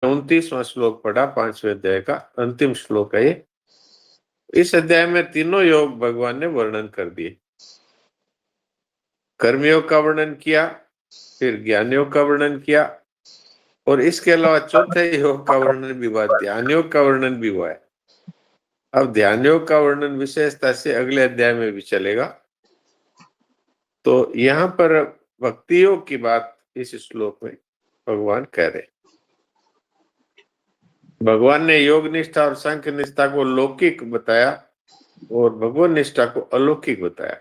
29वां श्लोक पढ़ा, 5वें अध्याय का अंतिम श्लोक है ये। इस अध्याय में तीनों योग भगवान ने वर्णन कर दिए। कर्मयोग का वर्णन किया, फिर ज्ञान योग का वर्णन किया, और इसके अलावा चौथे योग का वर्णन भी हुआ, ध्यान योग का वर्णन भी हुआ है। अब ध्यान योग का वर्णन विशेषता से अगले अध्याय में भी चलेगा। तो यहाँ पर भक्ति योग की बात इस श्लोक में भगवान कह रहे। भगवान ने योग निष्ठा और सांख्य निष्ठा को लौकिक बताया और भगवान निष्ठा को अलौकिक बताया।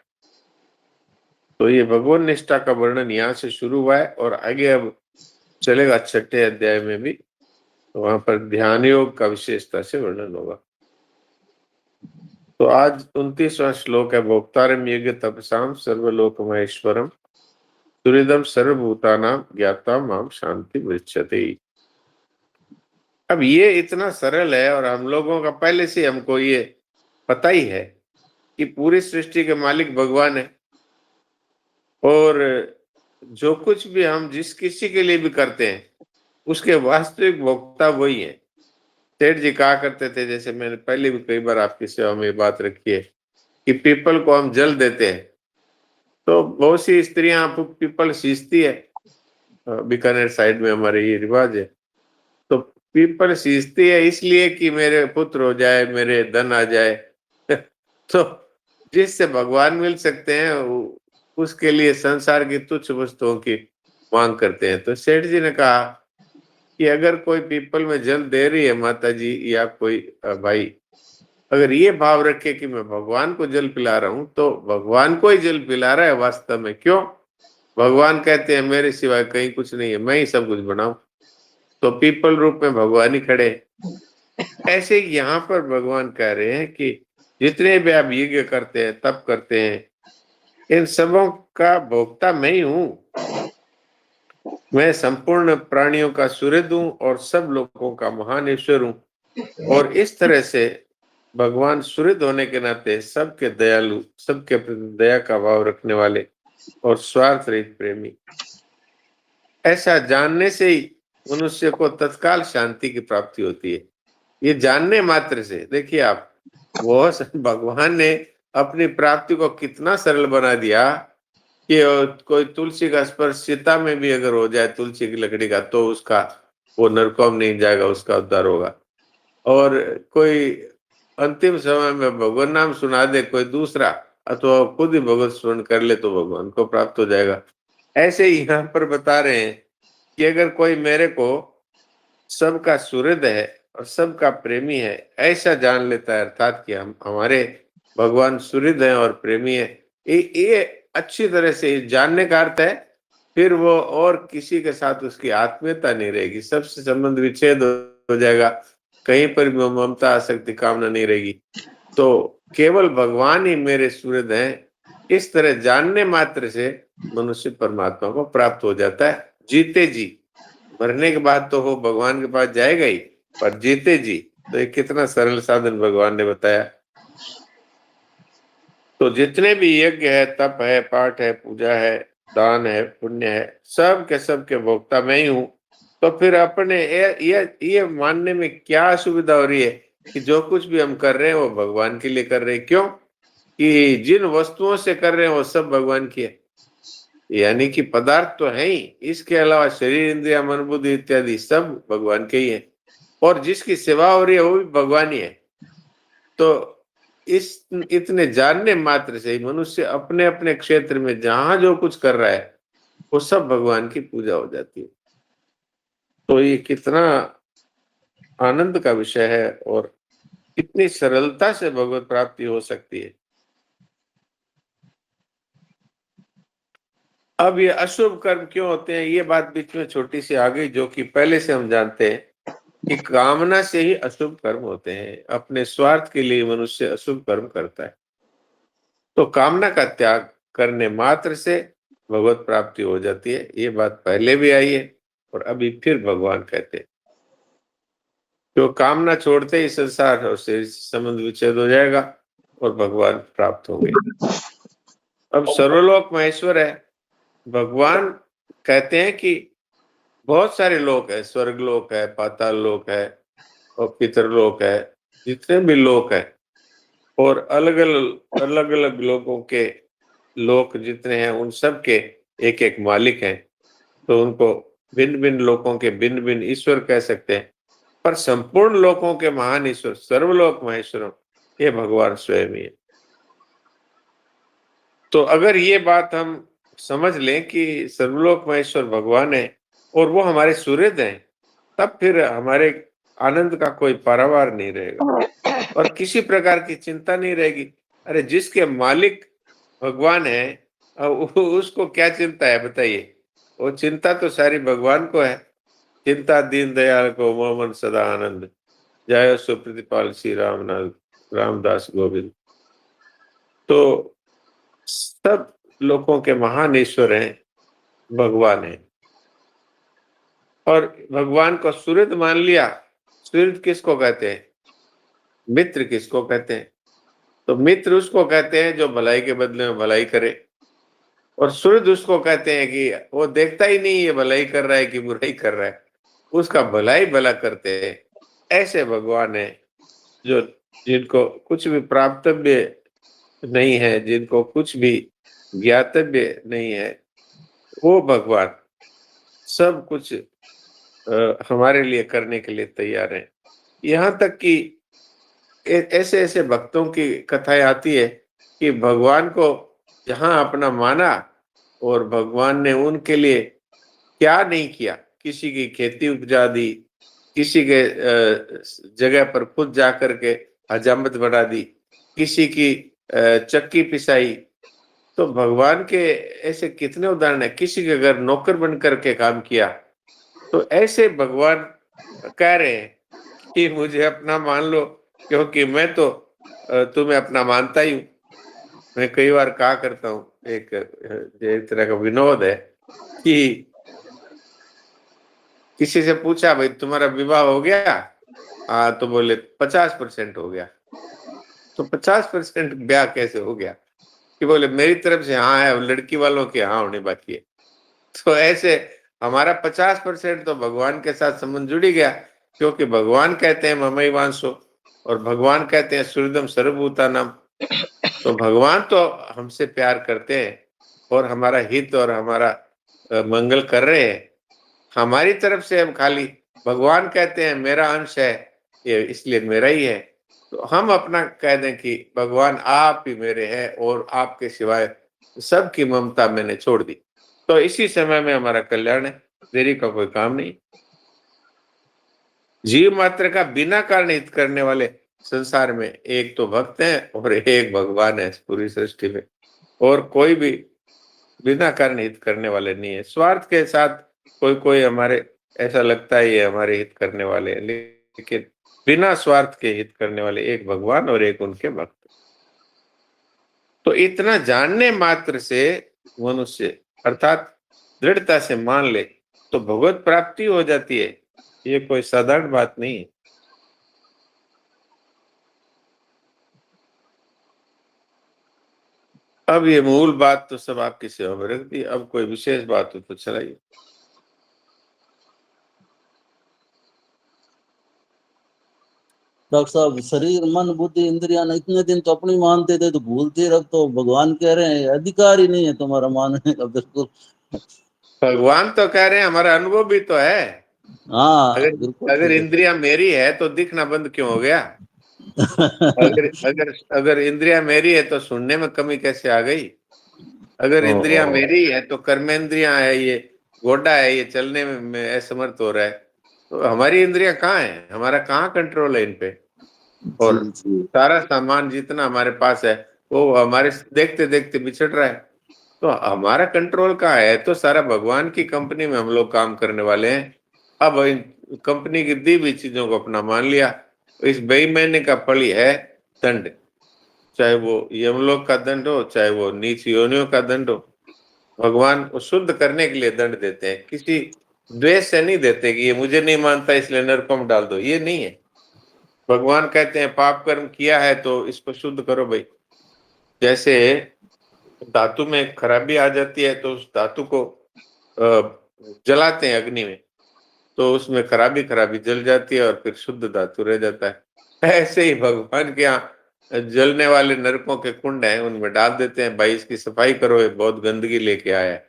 तो ये भगवान निष्ठा का वर्णन यहाँ से शुरू हुआ है और आगे अब चलेगा छठे अध्याय में भी, तो वहां पर ध्यान योग का विशेषता से वर्णन होगा। तो आज 29वां श्लोक है, भोक्तारम यज्ञ तपसाम सर्वलोक महेश्वरम सुहृदम सर्वभूतानां ज्ञाता माम शांति पृच्छति। अब ये इतना सरल है और हम लोगों का पहले से हमको ये पता ही है कि पूरी सृष्टि के मालिक भगवान है, और जो कुछ भी हम जिस किसी के लिए भी करते हैं उसके वास्तविक भोक्ता वही है। सेठ जी कहा करते थे, जैसे मैंने पहले भी कई बार आपकी सेवा में बात रखी है, कि पीपल को हम जल देते हैं तो बहुत सी स्त्रियां पीपल सींचती है, बीकानेर साइड में हमारे ये रिवाज है। तो पीपल सींचती है इसलिए कि मेरे पुत्र हो जाए, मेरे धन आ जाए तो जिससे भगवान मिल सकते हैं उसके लिए संसार की तुच्छ वस्तुओं की मांग करते हैं। तो सेठ जी ने कहा कि अगर कोई पीपल में जल दे रही है माता जी या कोई भाई, अगर ये भाव रखे कि मैं भगवान को जल पिला रहा हूं, तो भगवान को ही जल पिला रहा है वास्तव में। क्यों? भगवान कहते हैं मेरे सिवाय कहीं कुछ नहीं है, मैं ही सब कुछ बनाऊं, तो पीपल रूप में भगवान ही खड़े। ऐसे यहाँ पर भगवान कह रहे हैं कि जितने भी आप यज्ञ करते हैं, तप करते हैं, इन सबों का भोक्ता मैं ही हूं। मैं संपूर्ण प्राणियों का सुहृद हूं और सब लोगों का महान ईश्वर हूं। और इस तरह से भगवान सुहृद होने के नाते सबके दयालु, सबके प्रति दया का भाव रखने वाले और स्वार्थ रहित प्रेमी। ऐसा जानने से ही मनुष्य को तत्काल शांति की प्राप्ति होती है। ये जानने मात्र से देखिए आप, वो भगवान ने अपनी प्राप्ति को कितना सरल बना दिया कि कोई तुलसी का स्पर्श सीता में भी अगर हो जाए, तुलसी की लकड़ी का, तो उसका वो नरकों में नहीं जाएगा, उसका उद्धार होगा। और कोई अंतिम समय में भगवान नाम सुना दे कोई दूसरा, अथवा खुद ही भगवत स्मरण कर ले, तो भगवान को प्राप्त हो जाएगा। ऐसे ही यहाँ पर बता रहे हैं कि अगर कोई मेरे को सबका सुहृद है और सबका प्रेमी है ऐसा जान लेता है, अर्थात कि हम हमारे भगवान सुहृद हैं और प्रेमी है, ये अच्छी तरह से जानने का अर्थ है फिर वो और किसी के साथ उसकी आत्मीयता नहीं रहेगी, सबसे संबंध विच्छेद हो जाएगा, कहीं पर भी ममता आसक्ति कामना नहीं रहेगी। तो केवल भगवान ही मेरे सुहृद हैं, इस तरह जानने मात्र से मनुष्य परमात्मा को प्राप्त हो जाता है जीते जी। मरने के बाद तो वो भगवान के पास जाएगा ही, पर जीते जी तो एक कितना सरल साधन भगवान ने बताया। तो जितने भी यज्ञ है, तप है, पाठ है, पूजा है, दान है, पुण्य है, सब के सब के भोक्ता मैं ही हूं। तो फिर अपने ये मानने में क्या असुविधा हो रही है कि जो कुछ भी हम कर रहे हैं वो भगवान के लिए कर रहे हैं? क्यों? कि जिन वस्तुओं से कर रहे हैं वो सब भगवान की है, यानी कि पदार्थ तो है ही, इसके अलावा शरीर, इंद्रिया, मन, बुद्धि इत्यादि सब भगवान के ही है, और जिसकी सेवा हो रही है वो भी भगवान ही है। तो इस इतने जानने मात्र से ही मनुष्य अपने अपने क्षेत्र में जहां जो कुछ कर रहा है वो सब भगवान की पूजा हो जाती है। तो ये कितना आनंद का विषय है और कितनी सरलता से भगवत प्राप्ति हो सकती है। अब ये अशुभ कर्म क्यों होते हैं, ये बात बीच में छोटी सी आ गई, जो कि पहले से हम जानते हैं कि कामना से ही अशुभ कर्म होते हैं। अपने स्वार्थ के लिए मनुष्य अशुभ कर्म करता है। तो कामना का त्याग करने मात्र से भगवत प्राप्ति हो जाती है, ये बात पहले भी आई है और अभी फिर भगवान कहते हैं। जो कामना छोड़ते ही संसार और से संबंध विच्छेद हो जाएगा और भगवान प्राप्त होंगे। अब सर्वलोक महेश्वर है, भगवान कहते हैं कि बहुत सारे लोक है, स्वर्ग लोक है, पाताल लोक है और पितरलोक है, जितने भी लोक है और अलग-अलग लोगों के लोक जितने हैं उन सब के एक-एक मालिक हैं। तो उनको भिन्न-भिन्न लोकों के भिन्न-भिन्न ईश्वर कह सकते हैं। पर संपूर्ण लोकों के महान ईश्वर सर्वलोक महेश्वरम ये भगवान स्वयं ही है। तो अगर ये बात हम समझ लें कि सर्वलोक महेश्वर भगवान है और वो हमारे सूर्यदेव हैं, तब फिर हमारे आनंद का कोई पारावार नहीं रहेगा और किसी प्रकार की चिंता नहीं रहेगी। अरे जिसके मालिक भगवान है उसको क्या चिंता है बताइए? वो चिंता तो सारी भगवान को है। चिंता दीन दयाल को मोहन सदा आनंद, जय सुप्रतिपाल श्री रामनाथ रामदास गोविंद। तो सब लोगों के महान ईश्वर हैं, भगवान है। और भगवान को सुहृद मान लिया। सुहृद किसको कहते हैं? मित्र किसको कहते हैं? तो मित्र उसको कहते हैं जो भलाई के बदले में भलाई करे और सुहृद उसको कहते हैं कि वो देखता ही नहीं ये भलाई कर रहा है कि बुराई कर रहा है, उसका भलाई भला करते हैं। ऐसे भगवान है जो जिनको कुछ भी प्राप्तव्य नहीं है, जिनको कुछ भी ज्ञातव्य नहीं है, वो भगवान सब कुछ हमारे लिए करने के लिए तैयार है। यहाँ तक कि ऐसे-ऐसे भक्तों की कथाएँ आती है कि भगवान को जहाँ अपना माना और भगवान ने उनके लिए क्या नहीं किया, किसी की खेती उपजा दी, किसी के जगह पर खुद जाकर के हजामत बढ़ा दी, किसी की चक्की पिसाई। तो भगवान के ऐसे कितने उदाहरण हैं, किसी के घर नौकर बन कर के काम किया। तो ऐसे भगवान कह रहे हैं कि मुझे अपना मान लो क्योंकि मैं तो तुम्हें अपना मानता ही हूँ। मैं कई बार कहा करता हूँ ये एक तरह का विनोद है कि किसी से पूछा भाई तुम्हारा विवाह हो गया? हाँ, तो बोले 50% हो गया। तो 50% ब्याह कैसे हो गया? कि बोले मेरी तरफ से हाँ है, लड़की वालों के हाँ होने बाकी है। तो ऐसे हमारा 50% तो भगवान के साथ संबंध जुड़ ही गया क्योंकि भगवान कहते हैं ममैवांसो और भगवान कहते हैं सुहृदम सर्वभूतानां। तो भगवान तो हमसे प्यार करते हैं और हमारा हित और हमारा मंगल कर रहे हैं। हमारी तरफ से हम खाली भगवान कहते हैं मेरा अंश है, ये इसलिए मेरा ही है। तो हम अपना कह दें कि भगवान आप ही मेरे हैं और आपके सिवाय सबकी ममता मैंने छोड़ दी। तो इसी समय में हमारा कल्याण है, देरी का कोई काम नहीं। जीव मात्र का बिना कारण हित करने वाले संसार में एक तो भक्त हैं और एक भगवान है इस पूरी सृष्टि में। और कोई भी बिना कारण हित करने वाले नहीं है। स्वार्थ के साथ कोई हमारे ऐसा लगता है ये हमारे हित करने वाले हैं, लेकिन बिना स्वार्थ के हित करने वाले एक भगवान और एक उनके भक्त। तो इतना जानने मात्र से मनुष्य अर्थात दृढ़ता से मान ले तो भगवत प्राप्ति हो जाती है। ये कोई साधारण बात नहीं है। अब ये मूल बात तो सब आपकी सेवा में रख दी। अब कोई विशेष बात हो तो चलाइए। डॉक्टर साहब, शरीर मन बुद्धि इंद्रियां इतने दिन तो अपनी मानते थे, तो भूलते, अब तो भगवान कह रहे हैं अधिकार ही नहीं है तुम्हारा मानने का, बिल्कुल। भगवान तो कह रहे हैं हमारा अनुभव भी तो है। हाँ, अगर बिल्कुल अगर ठीक इंद्रियां मेरी है तो दिखना बंद क्यों हो गया? है। अगर अगर अगर इंद्रियां मेरी है तो सुनने में कमी कैसे आ गई? अगर इंद्रियां ओ, मेरी है तो कर्मेंद्रियां है, ये घोड़ा है, ये चलने में असमर्थ हो रहा है। तो हमारी इंद्रियां कहाँ है? हमारा कहाँ कंट्रोल है इन पे? जी और जी। सारा सामान जितना हमारे पास है वो हमारे देखते देखते बिछड़ रहा है। तो हमारा कंट्रोल कहाँ है? तो सारा भगवान की कंपनी में हम लोग काम करने वाले हैं। अब इन कंपनी की दी हुई चीजों को अपना मान लिया, इस बेईमानी का फल ही है दंड। चाहे वो यमलोक का दंड हो, चाहे वो नीच योनियों का दंड हो। भगवान को शुद्ध करने के लिए दंड देते हैं, किसी द्वेष से नहीं देते कि ये मुझे नहीं मानता इसलिए नरकों में डाल दो, ये नहीं है। भगवान कहते हैं पाप कर्म किया है तो इसको शुद्ध करो भाई। जैसे धातु में खराबी आ जाती है तो उस धातु को जलाते हैं अग्नि में, तो उसमें खराबी खराबी जल जाती है और फिर शुद्ध धातु रह जाता है। ऐसे ही भगवान के यहाँ जलने वाले नरकों के कुंड हैं, उनमें डाल देते हैं, भाई इसकी सफाई करो, ये बहुत गंदगी लेके आया है,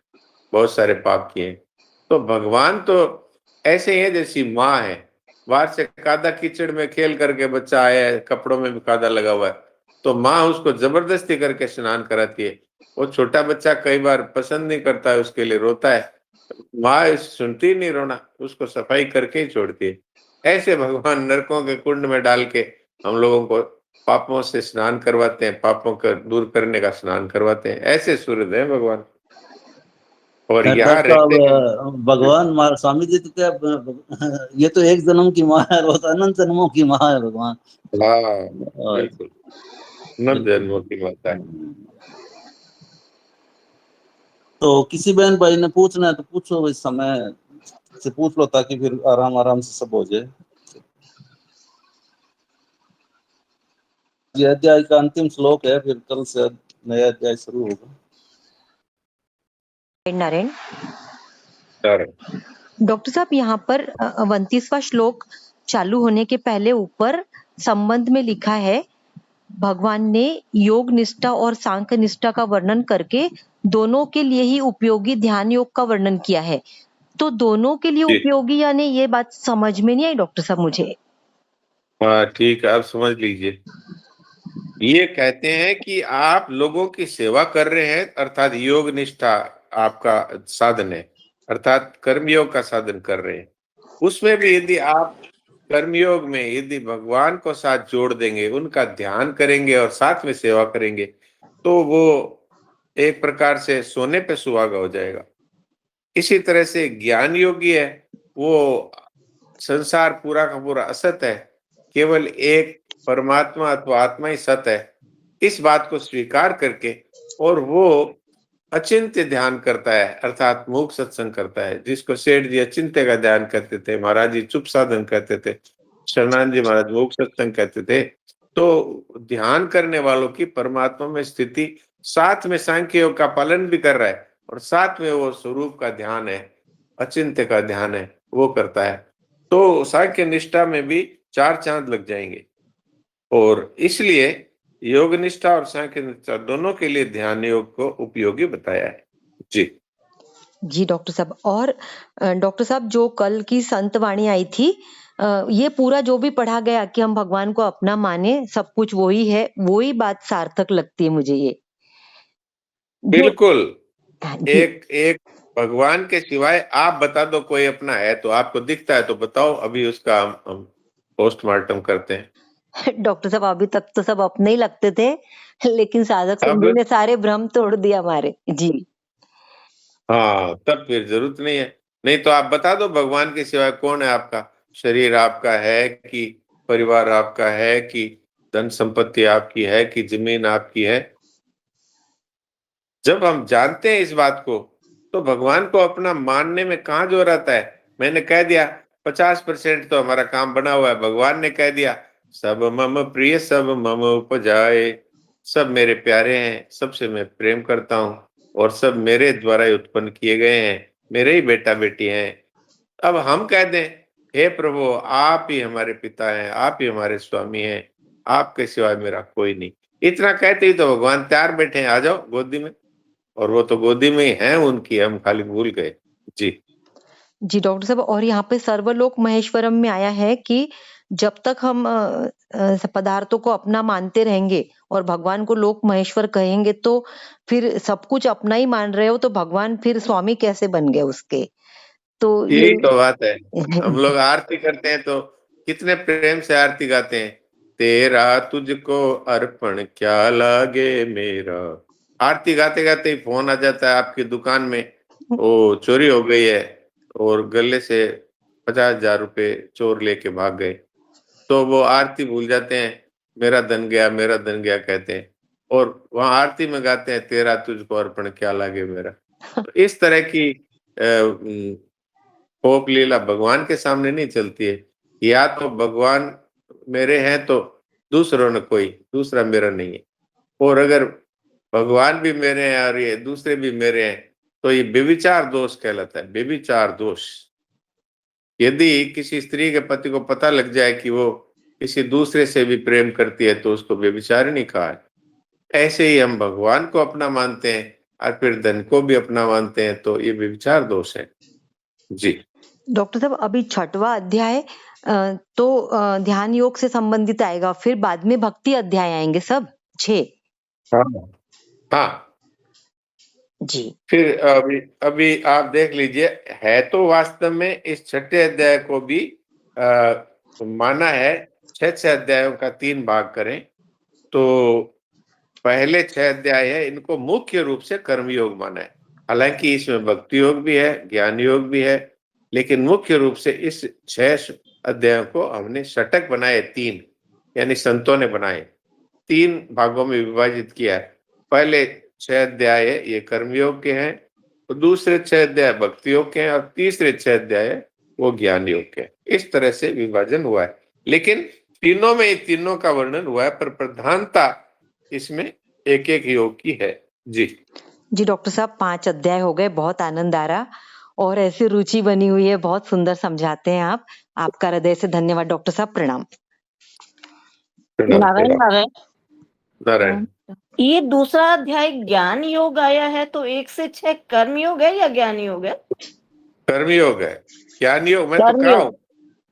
बहुत सारे पाप किए। तो भगवान तो ऐसे ही है जैसी माँ है, बाहर से कादा कीचड़ में खेल करके बच्चा आया है, कपड़ों में भी कादा लगा हुआ है, तो माँ उसको जबरदस्ती करके स्नान कराती है। वो छोटा बच्चा कई बार पसंद नहीं करता है, उसके लिए रोता है, माँ सुनती नहीं रोना, उसको सफाई करके ही छोड़ती है। ऐसे भगवान नरकों के कुंड में डाल के हम लोगों को पापों से स्नान करवाते हैं, पापों को दूर करने का स्नान करवाते हैं। ऐसे सूर्य है भगवान, और यहाँ डॉक्टर रहते हैं। साहब, भगवान स्वामी जी तो क्या, ये तो एक जन्म की माँ है, और अनंत जन्मों की माँ है भगवान। हाँ, और बिल्कुल, नव जन्मों की माता है। तो किसी बहन भाई ने पूछना है तो पूछो, इस समय से पूछ लो, ताकि फिर आराम आराम से सब हो जाए। ये अध्याय का अंतिम श्लोक है, फिर कल से नया अध्याय शुरू होगा। नारायण सर, डॉक्टर साहब, यहाँ पर 29वां श्लोक चालू होने के पहले ऊपर संबंध में लिखा है, भगवान ने योग निष्ठा और सांख्य निष्ठा का वर्णन करके दोनों के लिए ही उपयोगी ध्यान योग का वर्णन किया है। तो दोनों के लिए जी, उपयोगी, यानी ये बात समझ में नहीं आई डॉक्टर साहब मुझे। हाँ ठीक है, आप समझ लीजिए। ये कहते हैं कि आप लोगों की सेवा कर रहे हैं, अर्थात योग निष्ठा आपका साधन है, अर्थात कर्मयोग का साधन कर रहे हैं। उसमें भी यदि आप कर्मयोग में यदि भगवान को साथ जोड़ देंगे, उनका ध्यान करेंगे और साथ में सेवा करेंगे, तो वो एक प्रकार से सोने पे सुहागा हो जाएगा। इसी तरह से ज्ञान योगी है, वो संसार पूरा का पूरा असत है, केवल एक परमात्मा अथवा आत्मा ही सत है, इस बात को स्वीकार करके, और वो अचिंत्य ध्यान करता है, अर्थात मूक सत्संग करता है, जिसको सेठ जी अचिंत्य का ध्यान करते थे, महाराज जी चुप साधन कहते थे, शरणानंद जी महाराज मूक सत्संग कहते थे। तो ध्यान करने वालों की परमात्मा में स्थिति, साथ में सांख्य योग का पालन भी कर रहा है, और साथ में वो स्वरूप का ध्यान है, अचिंत्य का ध्यान है, वो करता है, तो सांख्य निष्ठा में भी चार चांद लग जाएंगे। और इसलिए योग निष्ठा और सांख्य निष्ठा दोनों के लिए ध्यान योग को उपयोगी बताया है। जी, जी डॉक्टर साहब, और डॉक्टर साहब, जो कल की संत वाणी आई थी, ये पूरा जो भी पढ़ा गया कि हम भगवान को अपना माने, सब कुछ वही है, वही बात सार्थक लगती है मुझे ये जो। बिल्कुल। हाँ जी। एक एक भगवान के सिवाय आप बता दो कोई अपना है, तो आपको दिखता है तो बताओ, अभी उसका हम पोस्टमार्टम करते हैं। डॉक्टर साहब, अभी तक तो सब अपने ही लगते थे, लेकिन साधक अब संधु ने सारे भ्रम तोड़ दिया हमारे। जी। हाँ, तब फिर जरूरत नहीं है। नहीं तो आप बता दो भगवान के सिवाय कौन है आपका, शरीर आपका है कि परिवार आपका है कि धन संपत्ति आपकी है कि जमीन आपकी है। जब हम जानते हैं इस बात को, तो भगवान को अपना मानने में कहाँ जोर आता है। मैंने कह दिया 50% तो हमारा काम बना हुआ है, भगवान ने कह दिया सब मम प्रिय सब मम उपजाए, सब मेरे प्यारे हैं, सबसे मैं प्रेम करता हूँ, और सब मेरे द्वारा ही उत्पन्न किए गए हैं, मेरे ही बेटा बेटी हैं। अब हम कह दें हे प्रभु आप ही हमारे पिता हैं, आप ही हमारे स्वामी हैं, आपके सिवाय मेरा कोई नहीं, इतना कहते ही तो भगवान तैयार बैठे हैं, आ जाओ गोदी में। और वो तो गोदी में ही है उनकी, हम खाली भूल गए। जी, जी डॉक्टर साहब, और यहाँ पे सर्वलोक महेश्वरम में आया है कि जब तक हम पदार्थों को अपना मानते रहेंगे और भगवान को लोक महेश्वर कहेंगे, तो फिर सब कुछ अपना ही मान रहे हो, तो भगवान फिर स्वामी कैसे बन गए उसके। तो ये यही तो बात है। हम लोग आरती करते हैं तो कितने प्रेम से आरती गाते हैं, तेरा तुझको अर्पण क्या लागे मेरा। आरती गाते गाते ही फोन आ जाता है आपकी दुकान में, वो चोरी हो गई है, और गले से 50,000 रुपए चोर लेके भाग गए, तो वो आरती भूल जाते हैं, मेरा धन गया मेरा धन गया कहते हैं, और वहां आरती में गाते हैं तेरा तुझको अर्पण क्या लागे मेरा। तो इस तरह की फोक लीला भगवान के सामने नहीं चलती है। या तो भगवान मेरे हैं तो दूसरों ने कोई दूसरा मेरा नहीं है, और अगर भगवान भी मेरे हैं और ये दूसरे भी मेरे हैं, तो ये व्यभिचार दोष कहलाता है, व्यभिचार दोष। यदि किसी स्त्री के पति को पता लग जाए कि वो किसी दूसरे से भी प्रेम करती है तो उसको व्यभिचारिणी कहा है। ऐसे ही हम भगवान को अपना मानते हैं और फिर धन को भी अपना मानते हैं, तो ये व्यभिचार दोष है। जी। डॉक्टर साहब अभी 6वां अध्याय तो ध्यान योग से संबंधित आएगा, फिर बाद में भक्ति अध्याय आएंगे सब 6। हाँ हाँ, जी फिर अभी अभी आप देख लीजिए, है तो वास्तव में इस 6ठे अध्याय को भी माना है 6 अध्यायों का 3 भाग करें तो पहले 6 अध्याय है, इनको मुख्य रूप से कर्मयोग माना है। हालांकि इसमें भक्ति योग भी है, ज्ञान योग भी है, लेकिन मुख्य रूप से इस 6 अध्यायों को हमने षटक बनाए 3, यानी संतों ने बनाए 3 भागों में विभाजित किया है। पहले 6 अध्याय ये कर्मयोग के हैं, तो दूसरे 6 अध्याय भक्ति योग के हैं और तीसरे 6 अध्याय वो ज्ञान योग के हैं। इस तरह से विभाजन हुआ है, लेकिन तीनों में तीनों का वर्णन हुआ है, पर प्रधानता इसमें एक एक योग की है। जी जी डॉक्टर साहब 5 अध्याय हो गए, बहुत आनंद आ रहा और ऐसी रुचि बनी हुई है, बहुत सुंदर समझाते हैं आप। आपका हृदय से धन्यवाद डॉक्टर साहब, प्रणाम। प्रणाम नारायण प्रणाम। नारायण। नारायण। ये दूसरा अध्याय ज्ञान योग आया है, तो 1 से 6 कर्म योग है या ज्ञान योग है? कर्मयोग है। ज्ञान योग मैं तो कर्म कहा योग। हूं,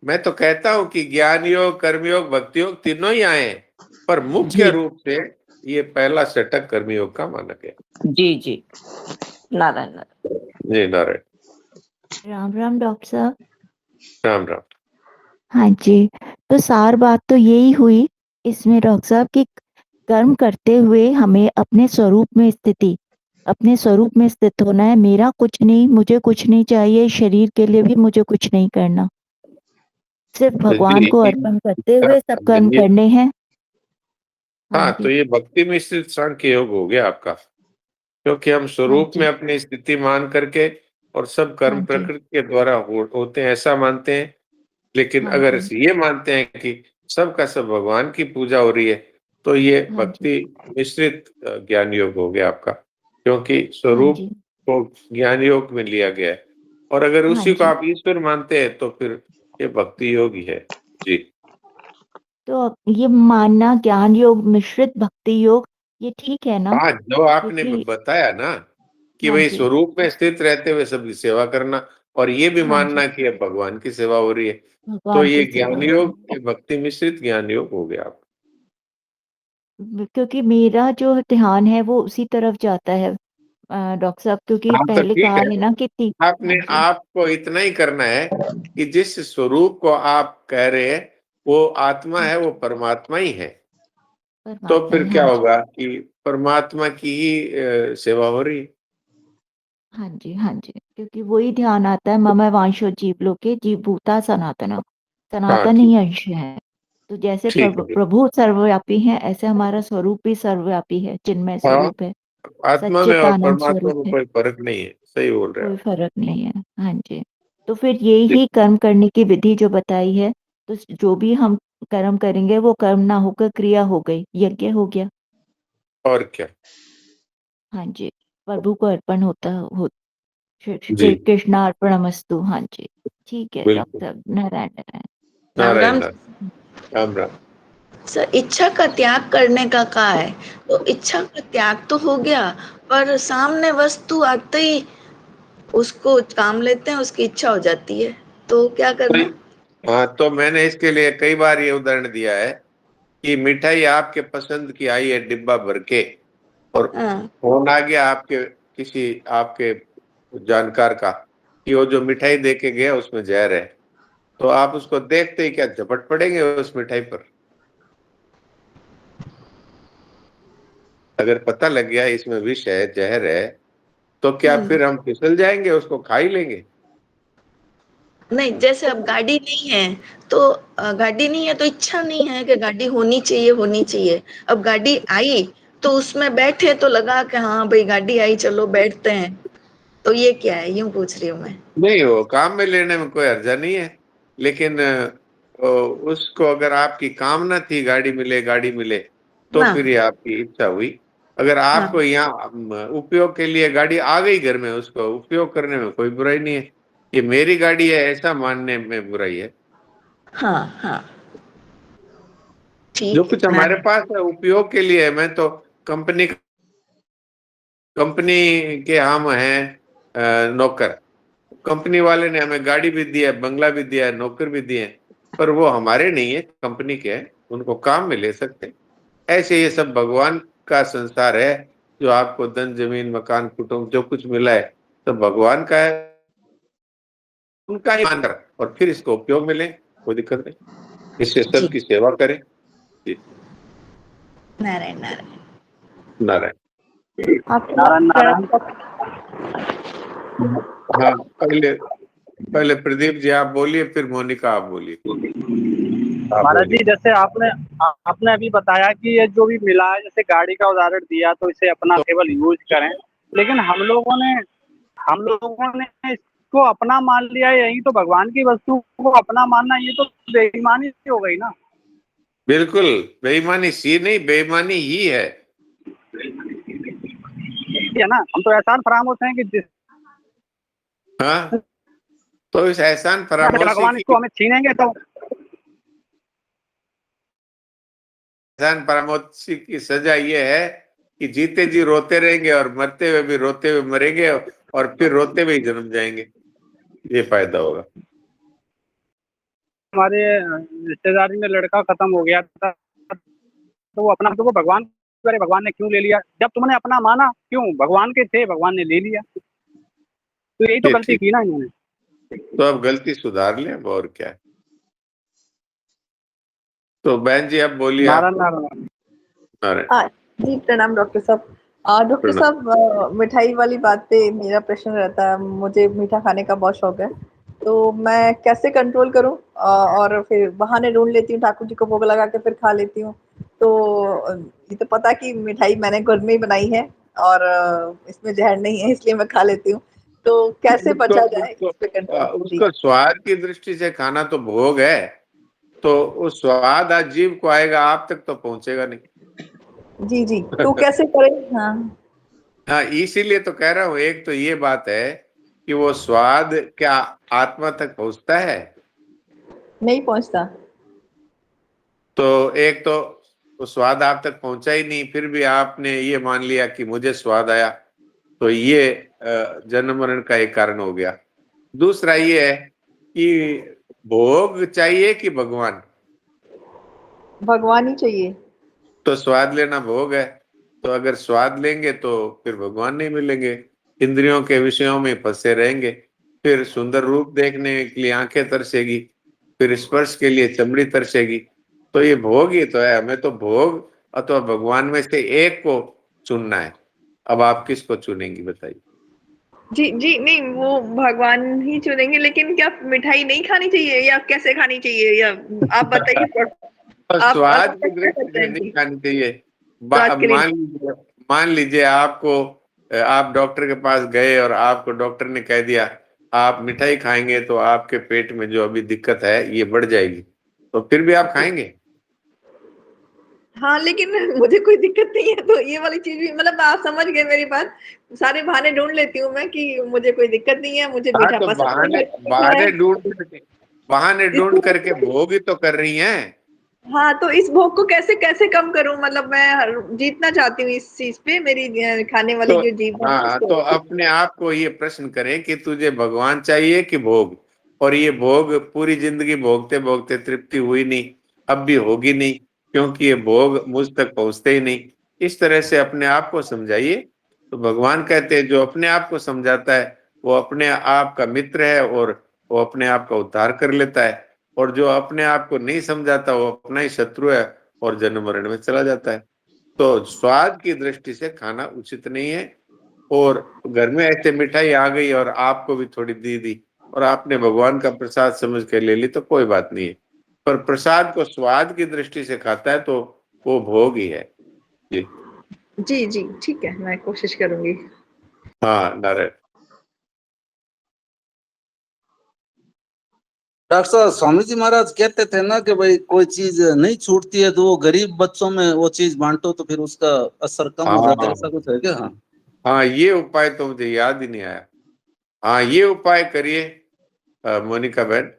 मैं तो कहता हूं कि ज्ञान योग, कर्मयोग, भक्ति योग तीनों ही आए हैं, पर मुख्य जी रूप से ये पहला षटक कर्मयोग का माना गया। जी जी, नारायण नारायण। जी नारायण। राम राम डॉक्टर साहब। राम राम। हाँ जी, तो सार बात तो यही हुई इसमें डॉक्टर साहब कि कर्म करते हुए हमें अपने स्वरूप में स्थित होना है। मेरा कुछ नहीं, मुझे कुछ नहीं चाहिए, शरीर के लिए भी मुझे कुछ नहीं करना, सिर्फ भगवान जी को अर्पण करते हुए सब कर्म ये करने हैं। हाँ हाँ, तो जी, ये भक्ति मिश्रित सांख्य योग हो गया आपका, क्योंकि हम हाँ स्वरूप में जी, अपनी स्थिति मान करके और सब कर्म हाँ जी, प्रकृति के द्वारा होते हैं ऐसा मानते हैं। लेकिन हाँ अगर जी, ये मानते हैं कि सब का सब भगवान की पूजा हो रही है, तो ये हाँ जी, भक्ति मिश्रित ज्ञान योग हो गया आपका, क्योंकि हाँ स्वरूप जी, को ज्ञान योग में लिया गया है। और अगर हाँ उसी को जी। आप ईश्वर मानते हैं तो फिर ये भक्ति योग ही है। जी तो ये मानना ज्ञान योग मिश्रित भक्ति योग ये ठीक है ना? हाँ, जो आपने क्योंकि बताया ना कि हाँ भाई जी, स्वरूप में स्थित रहते हुए सबकी सेवा करना, और ये भी हाँ जी, मानना कि अब भगवान की सेवा हो रही है, तो भगवान ये की सेवा ज्ञान हो रही योग, ये भक्ति मिश्रित ज्ञान योग हो गया आप। है। क्योंकि मेरा जो ध्यान है वो उसी तरफ जाता है डॉक्टर साहब, क्योंकि हाँ तो पहले ठीक कहा है, है ना कि आपने हाँ जी, आपको इतना ही करना है कि जिस स्वरूप को आप कह रहे हैं वो आत्मा हाँ है, जी, वो परमात्मा ही है, तो परमात्मा फिर ही, क्या हाँ जी, होगा कि परमात्मा की ही सेवा हो रही है। हाँ जी, हाँ जी, क्योंकि वही ध्यान आता है मम वांशो जीवलोके जीवभूता सनातना, हाँ सनातन ठीक, ही अंश है। तो जैसे ठीक है। प्रभु सर्वव्यापी है, ऐसे हमारा स्वरूप भी सर्वव्यापी है, चिन्मय हाँ, स्वरूप है, आत्मा में और सच्चिदानंद परमात्मा स्वरूप में है, कोई फर्क नहीं है, सही बोल रहे हैं कोई आप। फर्क नहीं है। हाँ जी, तो फिर यही कर्म करने की विधि जो बताई है, तो जो भी हम कर्म करेंगे वो कर्म ना होकर क्रिया हो गई, यज्ञ हो गया। और क्या। हाँ जी, प्रभु को अर्पण होता हो, जी श्री कृष्णार्पणमस्तु। हाँ जी, ठीक है बिल्कुल। डॉक्टर, नारायण नारायण। राम नारायण राम। नारायण। राम राम। सर इच्छा का त्याग करने का कहा है, तो इच्छा का त्याग तो हो गया, पर सामने वस्तु आते ही उसको काम लेते हैं, उसकी इच्छा हो जाती है, तो क्या करना? तो हाँ, तो मैंने इसके लिए कई बार ये उदाहरण दिया है कि मिठाई आपके पसंद की आई है डिब्बा भर के, और हाँ, फोन आ गया आपके किसी आपके जानकार का कि वो जो मिठाई दे के गया उसमें जहर है, तो आप उसको देखते ही क्या झपट पड़ेंगे उस मिठाई पर? अगर पता लग गया इसमें विष है, जहर है, तो क्या हम्म। फिर हम फिसल जाएंगे, उसको खा ही लेंगे? नहीं, जैसे अब गाड़ी नहीं है, तो गाड़ी नहीं है तो इच्छा नहीं है कि गाड़ी होनी चाहिए होनी चाहिए। अब गाड़ी आई तो उसमें बैठे तो लगा कि हाँ भाई गाड़ी आई, चलो बैठते हैं। तो ये क्या है, यूं पूछ रही हूँ मैं। नहीं, वो काम में लेने में कोई हर्जा नहीं है, लेकिन उसको अगर आपकी कामना थी गाड़ी मिले, तो हाँ, फिर ये आपकी इच्छा हुई। अगर आपको हाँ, यहाँ उपयोग के लिए गाड़ी आ गई घर में, उसको उपयोग करने में कोई बुराई नहीं है। ये मेरी गाड़ी है ऐसा मानने में बुराई है। हाँ हाँ जो ठीक कुछ है। हमारे पास है उपयोग के लिए है। मैं तो कंपनी कंपनी के हम हैं नौकर। कंपनी वाले ने हमें गाड़ी भी दी है, बंगला भी दिया है, नौकर भी दिए हैं, पर वो हमारे नहीं है, कंपनी के हैं, उनको काम में ले सकते हैं। ऐसे ये सब भगवान का संसार है। जो आपको धन जमीन मकान कुटुंब जो कुछ मिला है तो भगवान का है, उनका ही मानकर और फिर इसको उपयोग में लें, कोई दिक्कत नहीं। इससे जी सबकी सेवा करें। जी, नारायण नारायण। नारायण। आपको नारायण नारायण। हाँ, पहले पहले प्रदीप जी आप बोलिए, फिर मोनिका आप बोलिए। आप महाराज बोलिए। जी, जैसे आपने आपने अभी बताया कि ये जो भी मिला है, जैसे गाड़ी का उदाहरण दिया, तो इसे अपना केवल यूज करें, लेकिन हम लोगों ने इसको अपना मान लिया है। यही तो भगवान की वस्तु को अपना मानना, ये तो बेईमानी हो गई ना। बिल्कुल, बेईमानी सी नहीं, बेईमानी ही है। है ना, हम तो एहसान फरामोश हैं कि जिस हाँ, तो इस एहसान फरामोशी भगवान की इसको हमें छीनेंगे तो। एहसान फरामोशी की सजा ये है कि जीते जी रोते रहेंगे और मरते हुए भी रोते हुए मरेंगे और फिर रोते हुए ही जन्म जाएंगे। ये फायदा होगा। हमारे रिश्तेदारी में लड़का खत्म हो गया था, तो वो अपना, तो वो भगवान, अरे भगवान ने क्यों ले लिया? जब तुमने अपना माना, क्यों? भगवान के थे, भगवान ने ले लिया। तो यही तो ठीक गलती ठीक। की ना इन्होंने। तो अब गलती सुधार लें, अब और क्या है। तो बहन जी अब बोलिए आप। नारायण नारायण। नारायण। जी प्रणाम डॉक्टर साहब। डॉक्टर प्रणाम। साहब, मिठाई वाली बात पे मेरा प्रश्न रहता है। मुझे मीठा खाने का बहुत शौक है, तो मैं कैसे कंट्रोल करूं? और फिर बहाने ढूंढ लेती हूँ, ठाकुर जी को भोग लगा के फिर खा लेती हूँ। तो ये तो पता कि मिठाई मैंने घर में ही बनाई है और इसमें जहर नहीं है, इसलिए मैं खा लेती हूँ। तो कैसे उसको बचा जाए उसको इस पे कंट्रोल? जी उसको स्वाद की दृष्टि से खाना तो भोग है। तो वो स्वाद आज जीव को आएगा, आप तक तो पहुंचेगा नहीं। जी जी, तो कैसे करें? हाँ, हाँ, इसीलिए तो कह रहा हूं, एक तो ये बात है कि वो स्वाद क्या आत्मा तक पहुंचता है। नहीं पहुंचता। तो एक तो वो स्वाद आप तक पहुंचा ही नहीं, फिर भी आपने ये मान लिया कि मुझे स्वाद आया, तो ये जन्म मरण का एक कारण हो गया। दूसरा ये है कि भोग चाहिए कि भगवान। भगवान ही चाहिए। तो स्वाद लेना भोग है। तो अगर स्वाद लेंगे तो फिर भगवान नहीं मिलेंगे। इंद्रियों के विषयों में फंसे रहेंगे। फिर सुंदर रूप देखने के लिए आंखें तरसेगी, फिर स्पर्श के लिए चमड़ी तरसेगी। तो ये भोग ही तो है। हमें तो भोग अथवा भगवान में से एक को चुनना है। अब आप किसको चुनेंगी बताइए। जी जी, नहीं वो भगवान ही चुनेंगे, लेकिन क्या मिठाई नहीं खानी चाहिए या कैसे खानी चाहिए, या आप बताइए। और आप स्वाद की सजेस्ट क्या दृष्टि करते से हैं नहीं जी? खानी चाहिए। स्वाद के लिए मान लीजिए आपको आप डॉक्टर के पास गए और आपको डॉक्टर ने कह दिया आप मिठाई खाएंगे तो आपके पेट में जो अभी दिक्कत है ये बढ़ जाएगी, तो फिर भी आप नहीं। खाएंगे। हाँ, लेकिन मुझे कोई दिक्कत नहीं है, तो ये वाली चीज भी, मतलब आप समझ गए मेरी बात। सारे बहाने ढूंढ लेती हूँ मैं कि मुझे कोई दिक्कत नहीं है, मुझे हाँ, मीठा तो पसंद है, बहाने घर का मीठा है। बहाने ढूंढ करके इसको भोग ही तो कर रही हैं। हाँ, तो इस भोग को कैसे कैसे कम करूं? मतलब मैं जीतना चाहती हूँ इस चीज पे, मेरी खाने वाली तो जो जीवन है हाँ, उसको। तो अपने आप को ये प्रश्न करें कि तुझे भगवान चाहिए कि भोग। और ये भोग पूरी जिंदगी भोगते भोगते तृप्ति हुई नहीं, अब भी होगी नहीं, क्योंकि ये भोग मुझ तक पहुंचते ही नहीं। इस तरह से अपने आप को समझाइए। तो भगवान कहते हैं जो अपने आप को समझाता है वो अपने आप का मित्र है और वो अपने आप का उद्धार कर लेता है। और जो अपने आप को नहीं समझाता वो अपना ही शत्रु है और जन्म मरण में चला जाता है। तो स्वाद की दृष्टि से खाना उचित नहीं है। और घर में ऐसे मिठाई आ गई और आपको भी थोड़ी दी दी और आपने भगवान का प्रसाद समझ के ले ली तो कोई बात नहीं है। पर प्रसाद को स्वाद की दृष्टि से खाता है तो वो भोग ही है। जी। जी जी, ठीक है, मैं कोशिश करूंगी। हाँ, नारायण। डॉक्टर साहब, स्वामी जी महाराज कहते थे ना कि भाई कोई चीज नहीं छूटती है तो वो गरीब बच्चों में वो चीज बांटो तो फिर उसका असर कम हो जाता है, ऐसा हाँ कुछ है क्या? हाँ। हाँ, ये उपाय तो मुझे याद ही नहीं आया। हाँ, ये उपाय करिए मोनिका बहन,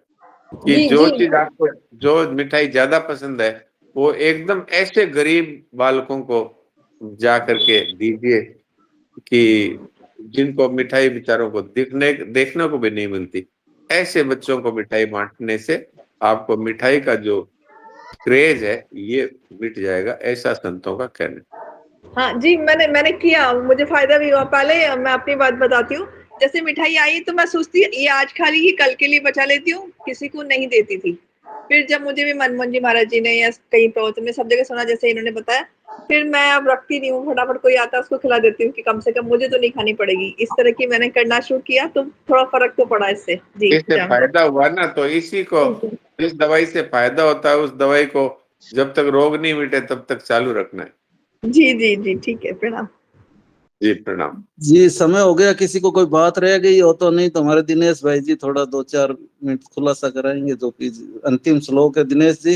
कि जी जो जी चीज आपको, जो मिठाई ज्यादा पसंद है, वो एकदम ऐसे गरीब बालकों को जा करके दीजिए कि जिनको मिठाई बेचारों को देखने को भी नहीं मिलती। ऐसे बच्चों को मिठाई बांटने से आपको मिठाई का जो क्रेज है ये मिट जाएगा, ऐसा संतों का कहना है। हाँ जी, मैंने मैंने किया, मुझे फायदा भी हुआ। पहले मैं अपनी बात बताती हूँ, जैसे मिठाई आई तो मैं सोचती ये आज खा ली, ये कल के लिए बचा लेती हूँ, किसी को नहीं देती थी। फिर जब मुझे भी मनमोहन जी महाराज जी ने या कहीं प्रवचन में सब जगह सुना जैसे इन्होंने बताया, फिर मैं अब रखती नहीं हूँ, फटाफट कोई आता है उसको खिला देती हूँ कि कम से कम मुझे तो नहीं खानी पड़ेगी। इस तरह की मैंने करना शुरू किया तो थोड़ा फर्क तो पड़ा इससे। जी इससे जान फायदा हुआ ना, तो इसी को, जिस दवाई से फायदा होता है उस दवाई को जब तक रोग नहीं मिटे तब तक चालू रखना है। जी जी जी, ठीक है, प्रणाम। जी प्रणाम। जी समय हो गया, किसी को कोई बात रह गई हो तो? नहीं तो हमारे दिनेश भाई जी थोड़ा 2-4 मिनट खुलासा कराएंगे तो प्लीज। अंतिम श्लोक है दिनेश जी,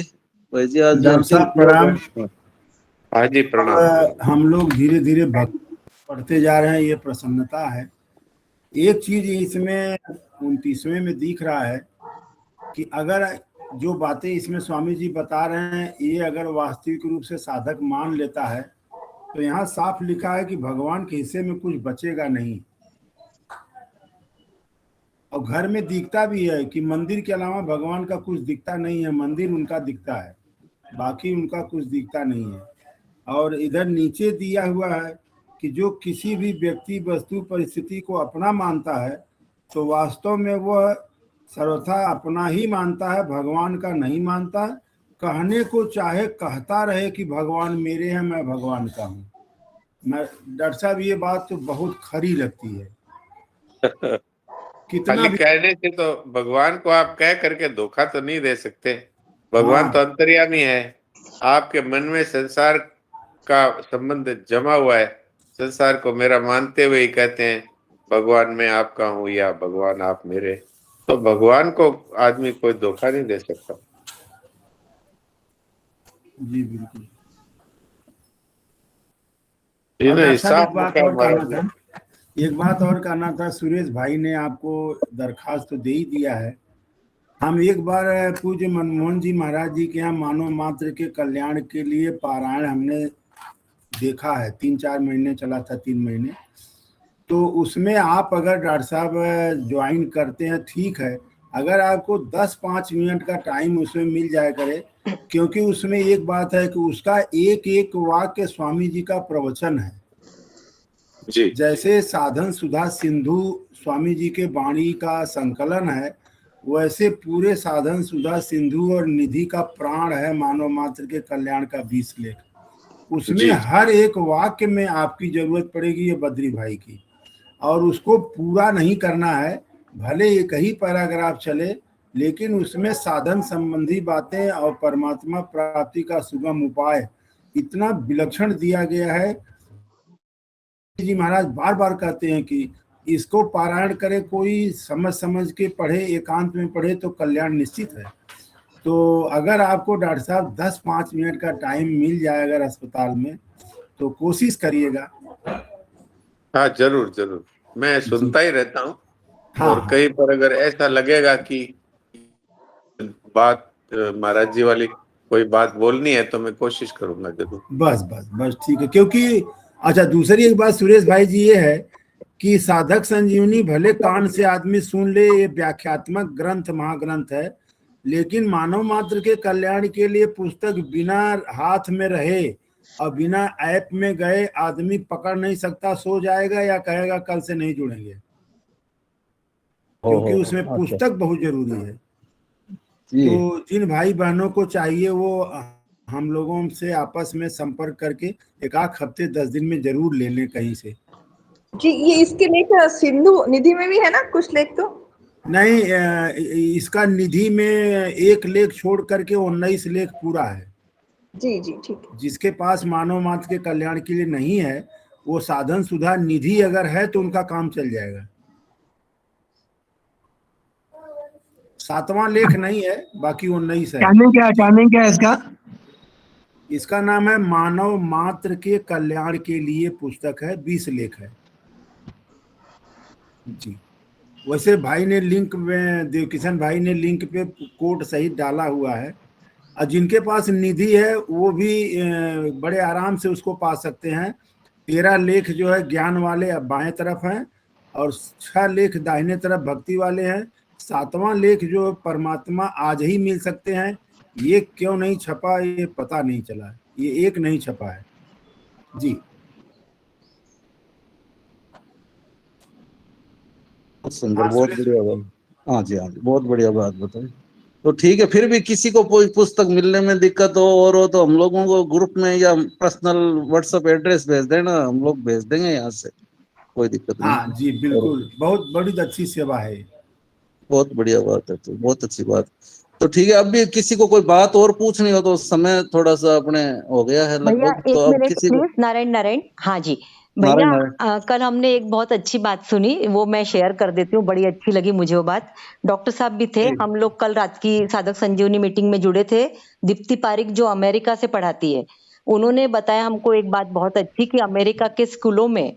भाई जी आज जो डॉक्टर अंतिम साहब श्लोक है। प्रणाम। हाँ जी प्रणाम। हम लोग धीरे धीरे भक्त पढ़ते जा रहे हैं, ये प्रसन्नता है। एक चीज इसमें 29वें में दिख रहा है कि अगर जो बातें इसमें स्वामी जी बता रहे हैं ये अगर वास्तविक रूप से साधक मान लेता है तो यहाँ साफ लिखा है कि भगवान के हिस्से में कुछ बचेगा नहीं। और घर में दिखता भी है कि मंदिर के अलावा भगवान का कुछ दिखता नहीं है, मंदिर उनका दिखता है, बाकी उनका कुछ दिखता नहीं है। और इधर नीचे दिया हुआ है कि जो किसी भी व्यक्ति वस्तु परिस्थिति को अपना मानता है तो वास्तव में वह सर्वथा अपना ही मानता है, भगवान का नहीं मानता। कहने को चाहे कहता रहे कि भगवान मेरे हैं, मैं भगवान का हूँ। मैं डॉक्टर साहब ये बात तो बहुत खरी लगती है। कितना खाली भी कहने से तो भगवान को आप कह करके धोखा तो नहीं दे सकते। भगवान तो अंतर्यामी है। आपके मन में संसार का संबंध जमा हुआ है, संसार को मेरा मानते हुए ही कहते हैं भगवान मैं आपका हूँ या भगवान आप मेरे। तो भगवान को आदमी कोई धोखा नहीं दे सकता। जी बिल्कुल। ये और ना डॉक्टर साहब साफ एक बात मौका और कहना महाराज। था, एक बात और कहना था। सुरेश भाई ने आपको दरखास्त तो दे ही दिया है। हम एक बार पूज्य मनमोहन जी महाराज जी के यहाँ मानव मात्र के कल्याण के लिए पारायण हमने देखा है, 3-4 महीने चला था, 3 महीने। तो उसमें आप अगर डॉक्टर साहब ज्वाइन करते हैं ठीक है, अगर आपको 10-5 मिनट का टाइम उसमें मिल जाए करे, क्योंकि उसमें एक बात है कि उसका एक एक वाक्य स्वामी जी का प्रवचन है। जी जैसे साधन सुधा सिंधु स्वामी जी के वाणी का संकलन है, वैसे पूरे साधन सुधा सिंधु और निधि का प्राण है मानव मात्र के कल्याण का 20 लेख। उसमें जी हर एक वाक्य में आपकी जरूरत पड़ेगी, ये बद्री भाई की। और उसको पूरा नहीं करना है, भले एक ही पैराग्राफ चले, लेकिन उसमें साधन संबंधी बातें और परमात्मा प्राप्ति का सुगम उपाय इतना विलक्षण दिया गया है। जी महाराज बार बार कहते हैं कि इसको पारायण करे, कोई समझ समझ के पढ़े, एकांत में पढ़े तो कल्याण निश्चित है। तो अगर आपको डॉक्टर साहब 10-5 मिनट का टाइम मिल जाए अगर अस्पताल में तो कोशिश करिएगा। हाँ जरूर जरूर, मैं सुनता ही रहता हूँ। हाँ और हाँ कहीं पर अगर ऐसा लगेगा कि बात महाराज जी वाली कोई बात बोलनी है तो मैं कोशिश करूंगा जरूर। बस बस बस ठीक है। क्योंकि अच्छा दूसरी एक बात सुरेश भाई जी ये है कि साधक संजीवनी भले कान से आदमी सुन ले, ये व्याख्यात्मक ग्रंथ महाग्रंथ है, लेकिन मानव मात्र के कल्याण के लिए पुस्तक बिना हाथ में रहे और बिना ऐप में गए आदमी पकड़ नहीं सकता, सो जाएगा या कहेगा कल से नहीं जुड़ेंगे, क्योंकि उसमें पुस्तक बहुत जरूरी है। तो जिन भाई बहनों को चाहिए वो हम लोगों से आपस में संपर्क करके 1-8 हफ्ते 10 दिन में जरूर ले लें कहीं से। जी, ये इसके लेख सिंधु निधि में भी है ना कुछ लेख? तो नहीं, इसका निधि में एक लेख छोड़ करके 19 लेख पूरा है। जी जी ठीक है। जिसके पास मानव मात्र के कल्याण के लिए नहीं है, वो साधन सुधा निधि अगर है तो उनका काम चल जाएगा। 7वां लेख नहीं है, बाकी 19 है। टाइमिंग क्या है इसका? इसका नाम है मानव मात्र के कल्याण के लिए पुस्तक है, 20 लेख है जी। वैसे भाई ने लिंक में, देवकिशन भाई ने लिंक पे कोड सही डाला हुआ है, और जिनके पास निधि है वो भी बड़े आराम से उसको पा सकते हैं। 13 लेख जो है ज्ञान वाले बाएं तरफ हैं, और 6 लेख दाहिने तरफ भक्ति वाले हैं। 7वां लेख जो परमात्मा आज ही मिल सकते हैं, ये क्यों नहीं छपा ये पता नहीं चला, ये एक नहीं छपा है जी। बहुत सुंदर, बहुत बढ़िया बात। हाँ जी, हाँ जी, बहुत बढ़िया बात बताई। तो ठीक है, फिर भी किसी को कोई पुस्तक मिलने में दिक्कत हो और हो तो हम लोगों को ग्रुप में या पर्सनल व्हाट्सएप एड्रेस भेज देना, हम लोग भेज देंगे यहाँ से, कोई दिक्कत नहीं। हाँ जी, बिल्कुल, बहुत बड़ी अच्छी सेवा है। बहुत बढ़िया बात है, तो बहुत अच्छी बात। तो ठीक है, अब भी किसी को कोई बात और पूछनी हो तो समय थोड़ा सा अपने हो गया है भैया लगभग, एक तो अब मिनट किसी को। प्लीज, नारायण नारायण। हाँ जी नारायण भैया, नारायण। कल हमने एक बहुत अच्छी बात सुनी, वो मैं शेयर कर देती हूँ, बड़ी अच्छी लगी मुझे वो बात। डॉक्टर साहब भी थे, जी। हम लोग कल रात की साधक संजीवनी मीटिंग में जुड़े थे। दीप्ति पारिक जो अमेरिका से पढ़ाती है, उन्होंने बताया हमको एक बात बहुत अच्छी कि अमेरिका के स्कूलों में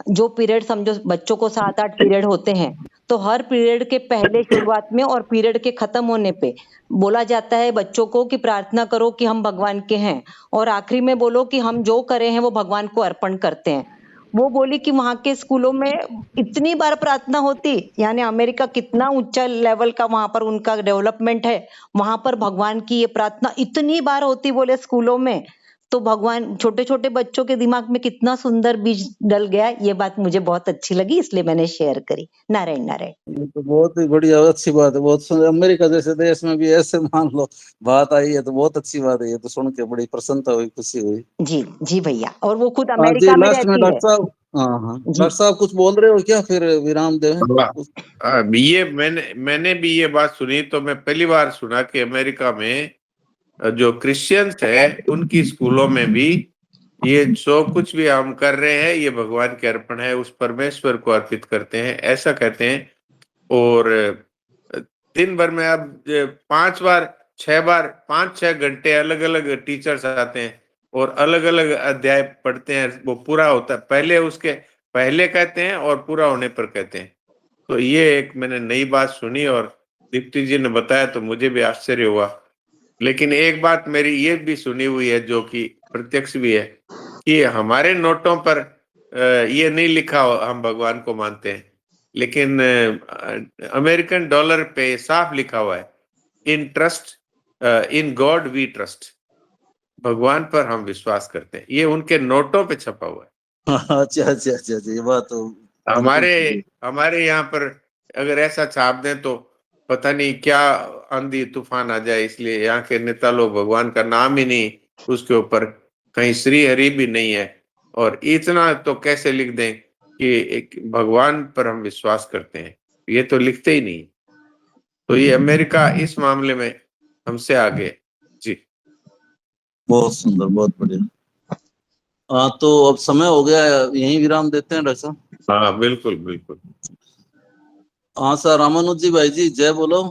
जो पीरियड, समझो बच्चों को 7-8 पीरियड होते हैं, तो हर पीरियड के पहले शुरुआत में और पीरियड के खत्म होने पे बोला जाता है बच्चों को कि प्रार्थना करो कि हम भगवान के हैं, और आखिरी में बोलो कि हम जो करे हैं वो भगवान को अर्पण करते हैं। वो बोली कि वहां के स्कूलों में इतनी बार प्रार्थना होती, यानी अमेरिका कितना ऊंचा लेवल का वहां पर उनका डेवलपमेंट है, वहां पर भगवान की ये प्रार्थना इतनी बार होती बोले स्कूलों में। तो भगवान, छोटे छोटे बच्चों के दिमाग में कितना सुंदर बीज डल गया, ये बात मुझे बहुत अच्छी लगी, इसलिए मैंने शेयर करी। नारायण नारायण। ये तो बहुत ही बढ़िया, अच्छी बात है, बहुत सुंदर। अमेरिका जैसे देश में भी ऐसे मान लो बात आई है तो बहुत अच्छी बात है, ये तो सुन के बड़ी प्रसन्नता हुई, खुशी हुई। जी जी भैया, और वो खुद हाँ जी, अमेरिका में लास्ट में रहती है। डॉक्टर साहब। हाँ हाँ, जी डॉक्टर साहब कुछ बोल रहे हो क्या, फिर विराम दें? ये मैंने भी ये बात सुनी, तो मैं पहली बार सुना कि अमेरिका में जो क्रिश्चियंस है उनकी स्कूलों में भी ये जो कुछ भी हम कर रहे हैं ये भगवान के अर्पण है, उस परमेश्वर को अर्पित करते हैं, ऐसा कहते हैं। और दिन भर में अब 5 बार 6 बार 5-6 घंटे अलग अलग टीचर्स आते हैं और अलग अलग अध्याय पढ़ते हैं, वो पूरा होता है पहले, उसके पहले कहते हैं और पूरा होने पर कहते हैं। तो ये एक मैंने नई बात सुनी और दीप्ति जी ने बताया तो मुझे भी आश्चर्य हुआ। लेकिन एक बात मेरी ये भी सुनी हुई है जो कि प्रत्यक्ष भी है, कि हमारे नोटों पर ये नहीं लिखा हो हम भगवान को मानते हैं, लेकिन अमेरिकन डॉलर पे साफ लिखा हुआ है, in trust, in God we trust, भगवान पर हम विश्वास करते हैं, ये उनके नोटों पे छपा हुआ है। अच्छा अच्छा अच्छा अच्छा, ये बात तो हमारे बिल्कुल। हमारे यहाँ पर अगर ऐसा छाप दें तो पता नहीं क्या आंधी तूफान आ जाए, इसलिए यहाँ के नेता लोग भगवान का नाम ही नहीं उसके ऊपर, कहीं श्री हरि भी नहीं है, और इतना तो कैसे लिख दें कि एक भगवान पर हम विश्वास करते हैं, ये तो लिखते ही नहीं। तो ये अमेरिका इस मामले में हमसे आगे है। जी बहुत सुंदर, बहुत बढ़िया। हाँ, तो अब समय हो गया है, यहीं विराम देते हैं डॉक्टर साहब। हाँ बिल्कुल बिल्कुल। हाँ सर, रामानुज जी भाई जी, जय बोलो।